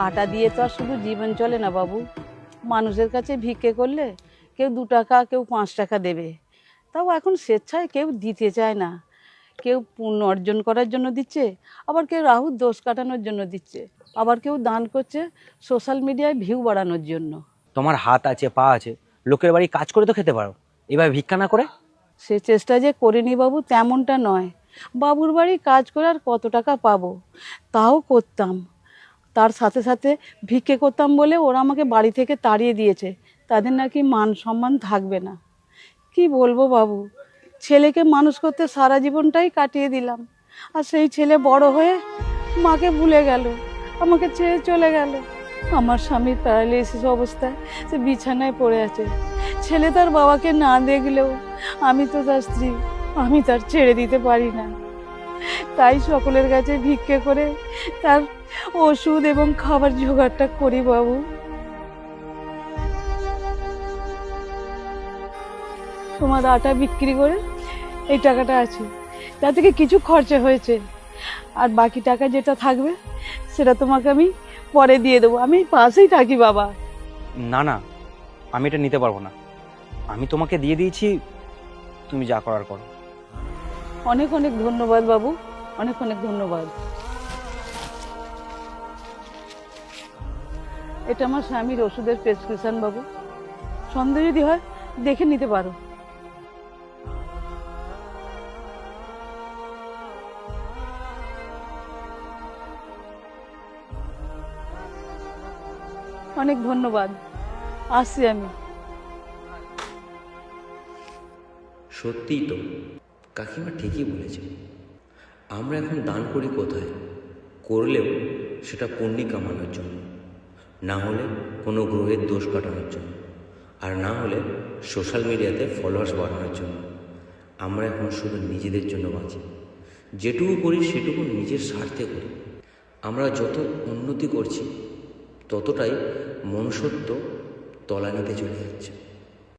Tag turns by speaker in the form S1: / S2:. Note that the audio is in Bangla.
S1: আটা দিয়ে তো আর শুধু জীবন চলে না বাবু। মানুষের কাছে ভিক্ষে করলে কেউ 2 টাকা, কেউ 5 টাকা দেবে, তাও এখন স্বেচ্ছায় কেউ দিতে চায় না। কেউ পুণ্য অর্জন করার জন্য দিচ্ছে, আবার কেউ রাহুর দোষ কাটানোর জন্য দিচ্ছে, আবার কেউ দান করছে সোশ্যাল মিডিয়ায় ভিউ বাড়ানোর জন্য।
S2: তোমার হাত আছে, পা আছে, লোকের বাড়ি কাজ করে তো খেতে পারো, এবার ভিক্ষা না করে?
S1: সে চেষ্টা যে করিনি বাবু তেমনটা নয়। বাবুর বাড়ি কাজ করে আর কত টাকা পাবো, তাও করতাম। তার সাথে সাথে ভিক্ষে করতাম বলে ওরা আমাকে বাড়ি থেকে তাড়িয়ে দিয়েছে, তাদের নাকি মান সম্মান থাকবে না। কি বলবো বাবু, ছেলেকে মানুষ করতে সারা জীবনটাই কাটিয়ে দিলাম, আর সেই ছেলে বড় হয়ে মাকে ভুলে গেল, আমাকে ছেড়ে চলে গেল। আমার স্বামীর প্যারালাইসিস অবস্থায় সে বিছানায় পড়ে আছে। ছেলে তার বাবাকে না দেখলেও আমি তো তার স্ত্রী, আমি তার ছেড়ে দিতে পারি না। তাই সকলের কাছে ভিক্ষে করে তার ওষুধ এবং খাবার জোগাড়টা করি বাবু। তোমার আটা বিক্রি করে এই টাকাটা আছে, তা থেকে কিছু খরচা হয়েছে, আর বাকি টাকা যেটা থাকবে সেটা তোমাকে আমি পরে দিয়ে দেবো। আমি পাশেই থাকি বাবা।
S2: না না, আমি এটা নিতে পারবো না। আমি তোমাকে দিয়ে দিয়েছি, তুমি যা করার করো।
S1: অনেক অনেক ধন্যবাদ বাবু, অনেক অনেক ধন্যবাদ। এটা আমার স্বামীর ওষুধের প্রেসক্রিপশন বাবু, সন্দেহ যদি হয় দেখে নিতে পারো। অনেক ধন্যবাদ, আসছি আমি।
S3: সত্যিই তো, কাকিমা ঠিকই বলেছে। আমরা এখন দান করি কোথায়? করলেও সেটা পুণ্যি কামানোর জন্য, না হলে কোনো গ্রহের দোষ কাটানোর জন্য, আর না হলে সোশ্যাল মিডিয়াতে ফলোয়ার্স বাড়ানোর জন্য। আমরা এখন শুধু নিজেদের জন্য বাঁচি। যেটুকু করি সেটুকু নিজের স্বার্থে করি। আমরা যত উন্নতি করছি ততটাই মনুষ্যত্ব তলানিতে চলে যাচ্ছে।